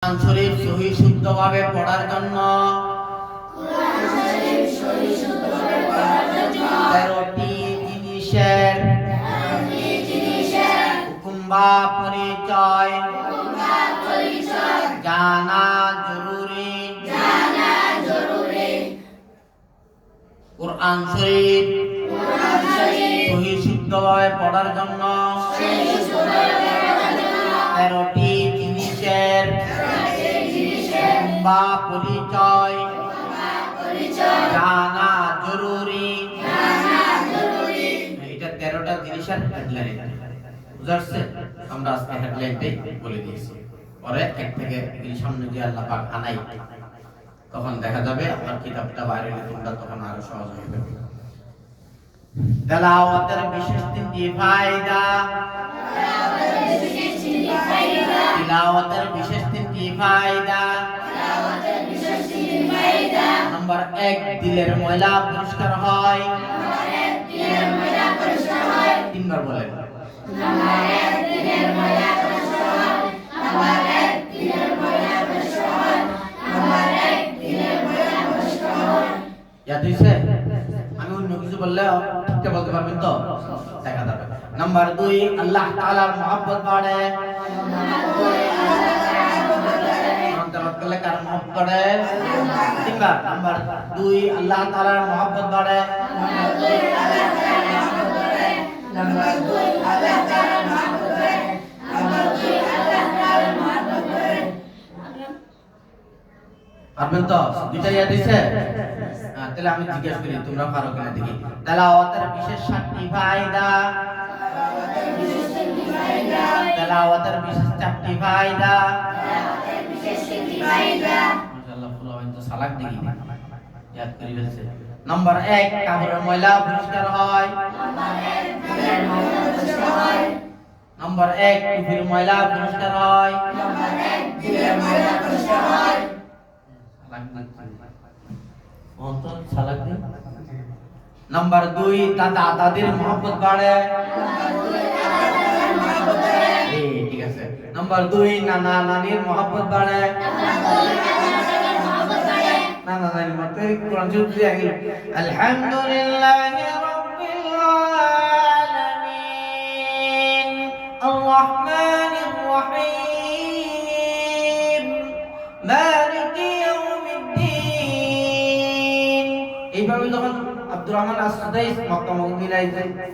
কোরআন শরীফ সহি শুদ্ধভাবে পড়ার জন্য 13টি জিনিসের হুকুম বা পরিচয় জানা জরুরি। কোরআন শরীফ সহি শুদ্ধভাবে পড়ার জন্য 13টি জিনিসের বা পরিচয় জানা জরুরি। এটা 13টা জিনিসের হেডলাইন বুঝাচ্ছে। আমরা আজকে হেডলাইনটাই বলে দিয়েছি, পরে এক থেকে সামনে যে আল্লাহ পাক আনাই তখন দেখা যাবে আপনার কিতাবটা বাইরে তোমরা তখন আরো সহজ হবে। তেলাওয়াতের বিশেষ তিনটি ফায়দা। তিলাওয়াতের বিশেষ তিনটি ফায়দা। নাম্বার 1, দিলের ময়লা পরিষ্কার হয়। 3বার বলেন। আমি অন্য কিছু বললে ঠিকঠাক বলতে পারবেন তো? দেখা যাবে। নাম্বার 2, আল্লাহ তাআলার মহব্বত বাড়ে। কার মহব্বত বাড়ে? 3বার। নাম্বার 2, আল্লাহ তাআলার মহব্বত বাড়ে। পারবেন তো? দুইটা ইয়াদ দিছে? তাহলে আমি জিজ্ঞেস করি তোমরা পারো কিনা দেখি। তেলাওয়াতের বিশেষ 7টি ফায়দা। তেলাওয়াতের বিশেষ 4টি ফায়দা। মাশাআল্লাহ, পুরো তো সালাক দেখি ইয়াদ করে ফেলছে। নাম্বার 1, কাপড়ের ময়লা পরিষ্কার হয়। নাম্বার 1, টুপির ময়লা পরিষ্কার হয়। নাম্বার 2, দাদা দাদির মহব্বত বাড়ে। ঠিক আছে। নাম্বার 2, নানা নানির মহব্বত বাড়ে। নানা নানির মতে কোরআন শরীফ দিয়ে গেল। আলহামদুলিল্লাহি রাব্বিল আলামিন আর-রাহমানির রহিম মালিকি ইয়াউমিদ্দিন। এইভাবে যখন আব্দুর রহমান আস-সুদাইস মক্কা মদিনায়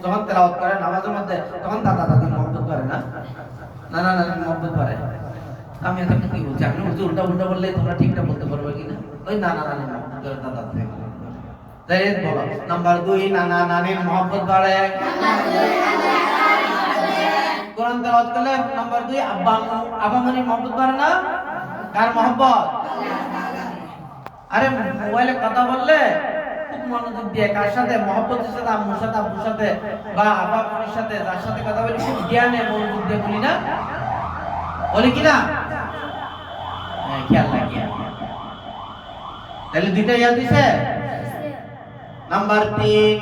যখন তেলাওয়াত করে নামাজের মধ্যে, তখন দাদা দাদির মহব্বত করে না, নানা নানির মহব্বত করে। আমি এতক্ষণ কি বলছি? আপনি উল্টা উল্টা বললে তোমরা ঠিকঠাক বলতে পারবে কিনা? ওই নানা নানির মহব্বত করে, দাদা দাদির মহব্বত করে। তাই বলো। নাম্বার 2, নানা নানির মহব্বত বাড়ে। কোরআন তেলাওয়াত করলে নাম্বার 2, আব্বা আম্মুর মহব্বত বাড়ে না? কার মহব্বত? আরে মোবাইলে কথা বললে খুব মনোযোগ দিয়ে কার সাথে মহব্বতের সাথে, আম্মুর সাথে, আব্বুর সাথে বা আব্বা আম্মুর সাথে যার সাথে কথা বলি খুব জ্ঞানে মনোযোগ দিয়ে বলি না? বলি কি না? খেয়াল রাখি। তাহলে দুইটা ইয়াদ দিছে। নাম্বার 3,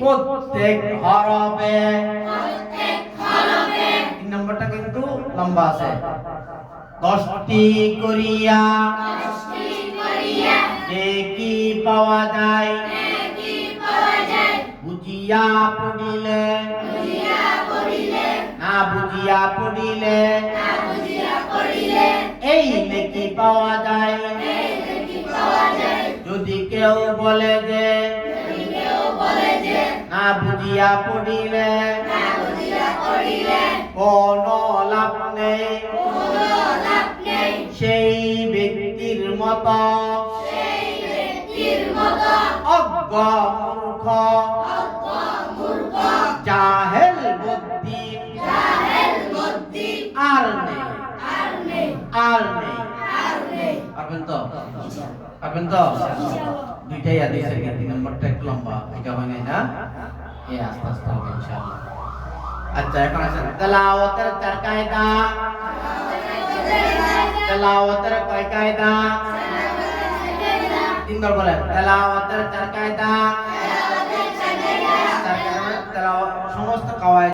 প্রত্যেক হরফে 3 নম্বরটা কিন্তু লম্বা আছে। 10টি করিয়া নেকি পাওয়া যায়। বুঝিয়া পড়িলে না বুঝিয়া পড়িলে এই নেকি পাওয়া যায়। যদি কেউ বলে যে না বুঝিয়া পড়িলে কোনো লাভ নেই, সেই ব্যক্তির মতো অজ্ঞ মূর্খ জাহেল বুদ্ধি আর নেই। পারবেন তো? পারবেন তো? দুইটাই আদি আছে। 3 নম্বরটা একটু লম্বা, এটা হয় না? আস্তে আস্তে হবে ইনশাআল্লাহ। আচ্ছা, এখন আসেন তেলাওয়াতের 4 কায়দা। তেলাওয়াতের কয় কায়দা? 3বার বলেন। তেলাওয়াতের 4 কায়দা। সমস্ত কাওয়ায়েদ